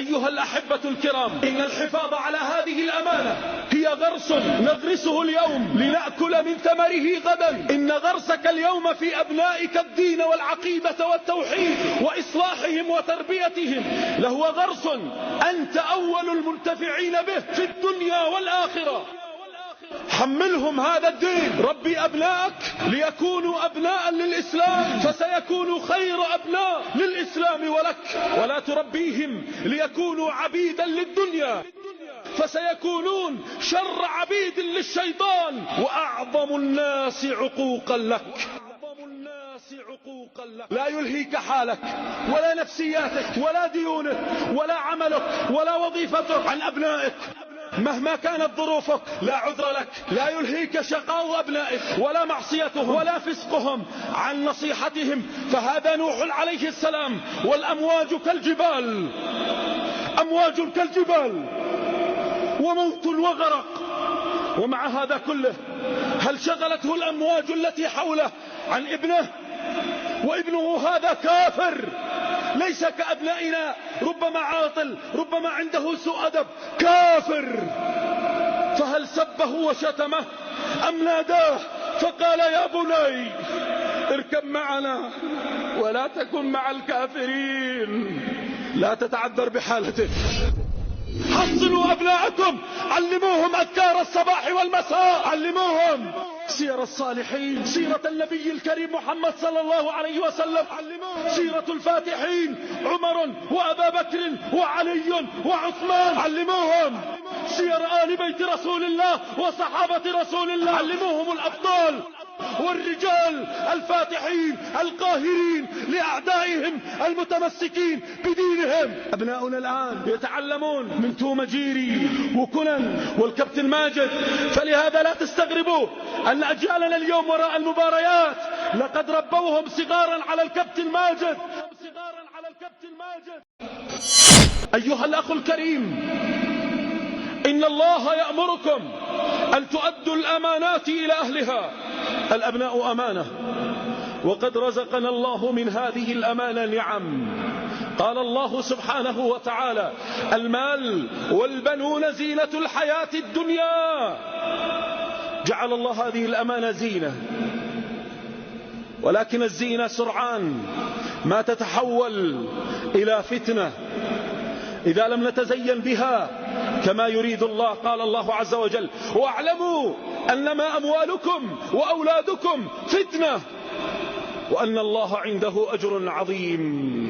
أيها الأحبة الكرام، إن الحفاظ على هذه الأمانة هي غرس نغرسه اليوم لنأكل من ثمره غدا. إن غرسك اليوم في أبنائك الدين والعقيدة والتوحيد وإصلاحهم وتربيتهم لهو غرس أنت أول المنتفعين به في الدنيا والآخرة. حملهم هذا الدين، ربي أبنائك ليكونوا أبناء للإسلام فسيكونوا خير أبناء للإسلام ولك، ولا تربيهم ليكونوا عبيدا للدنيا فسيكونون شر عبيد للشيطان وأعظم الناس عقوقا لك. لا يلهيك حالك ولا نفسياتك ولا ديونك ولا عملك ولا وظيفتك عن أبنائك مهما كانت ظروفك، لا عذر لك. لا يلهيك شقاء أبنائك ولا معصيتهم ولا فسقهم عن نصيحتهم، فهذا نوح عليه السلام والأمواج كالجبال، أمواج كالجبال وموت وغرق. ومع هذا كله هل شغلته الأمواج التي حوله عن ابنه؟ وابنه هذا كافر ليس كأبنائنا، ربما عاطل، ربما عنده سوء أدب، كافر. فهل سبه وشتمه أم ناداه فقال يا بني اركب معنا ولا تكن مع الكافرين؟ لا تتعذر بحالته. حصنوا أبناءكم، علموهم أذكار الصباح والمساء، علموهم سير الصالحين، سيرة النبي الكريم محمد صلى الله عليه وسلم، علموهم سيرة الفاتحين عمر وأبا بكر وعلي وعثمان، علموهم سير آل بيت رسول الله وصحابة رسول الله، علموهم الأبطال والرجال الفاتحين القاهرين لأعدائهم المتمسكين بدينهم. أبناؤنا الآن يتعلمون من توم جيري وكنن والكابتن ماجد، فلهذا لا تستغربوا أن أجيالنا اليوم وراء المباريات لقد ربوهم صغارا على الكابتن ماجد. أيها الأخ الكريم، إن الله يأمركم أن تؤدوا الأمانات إلى أهلها. الأبناء أمانة، وقد رزقنا الله من هذه الأمانة نعم. قال الله سبحانه وتعالى المال والبنون زينة الحياة الدنيا. جعل الله هذه الأمانة زينة، ولكن الزينة سرعان ما تتحول إلى فتنة إذا لم نتزين بها كما يريد الله. قال الله عز وجل واعلموا أنما أموالكم وأولادكم فتنة وأن الله عنده أجر عظيم.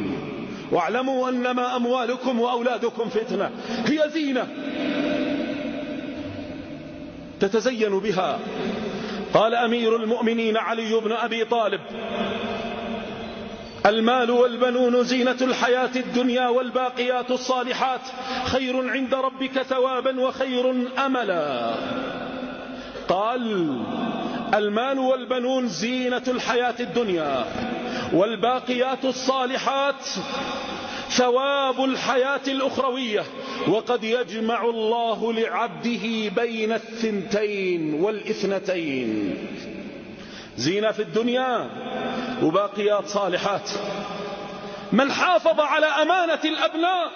واعلموا أنما أموالكم وأولادكم فتنة، هي زينة تتزين بها. قال أمير المؤمنين علي بن أبي طالب المال والبنون زينة الحياة الدنيا والباقيات الصالحات خير عند ربك ثوابا وخير أملا. قال المال والبنون زينة الحياة الدنيا والباقيات الصالحات ثواب الحياة الأخروية، وقد يجمع الله لعبده بين الثنتين والإثنتين. زينة في الدنيا وباقيات صالحات. من حافظ على أمانة الأبناء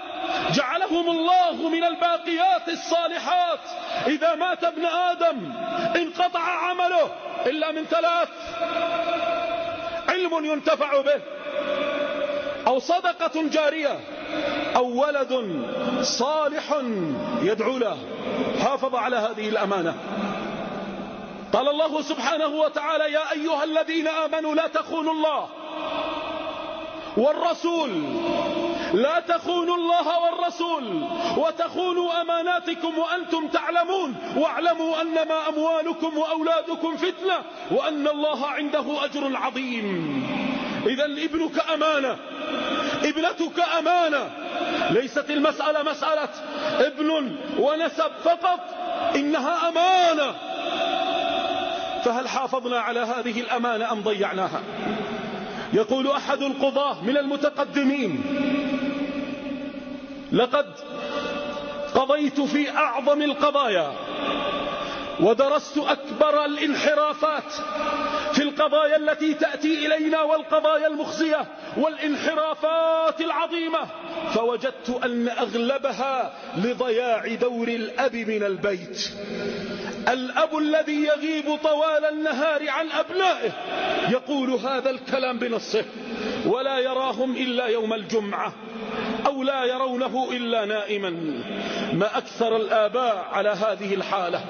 جعلهم الله من الباقيات الصالحات. إذا مات ابن آدم انقطع عمله إلا من ثلاث: علم ينتفع به، أو صدقة جارية، أو ولد صالح يدعو له. حافظ على هذه الأمانة. قال الله سبحانه وتعالى يا أيها الذين آمنوا لا تخونوا الله والرسول، لا تخونوا الله والرسول وتخونوا أماناتكم وأنتم تعلمون واعلموا أنما أموالكم وأولادكم فتنة وأن الله عنده أجر عظيم. إذا ابنك أمانة، ابنتك أمانة. ليست المسألة مسألة ابن ونسب فقط، إنها أمانة. فهل حافظنا على هذه الأمانة أم ضيعناها؟ يقول أحد القضاة من المتقدمين لقد قضيت في أعظم القضايا ودرست أكبر الانحرافات في القضايا التي تأتي إلينا والقضايا المخزية والانحرافات العظيمة، فوجدت أن أغلبها لضياع دور الأب من البيت. الأب الذي يغيب طوال النهار عن أبنائه يقول هذا الكلام بنصه، ولا يراهم إلا يوم الجمعة، أو لا يرونه إلا نائما. ما أكثر الآباء على هذه الحالة.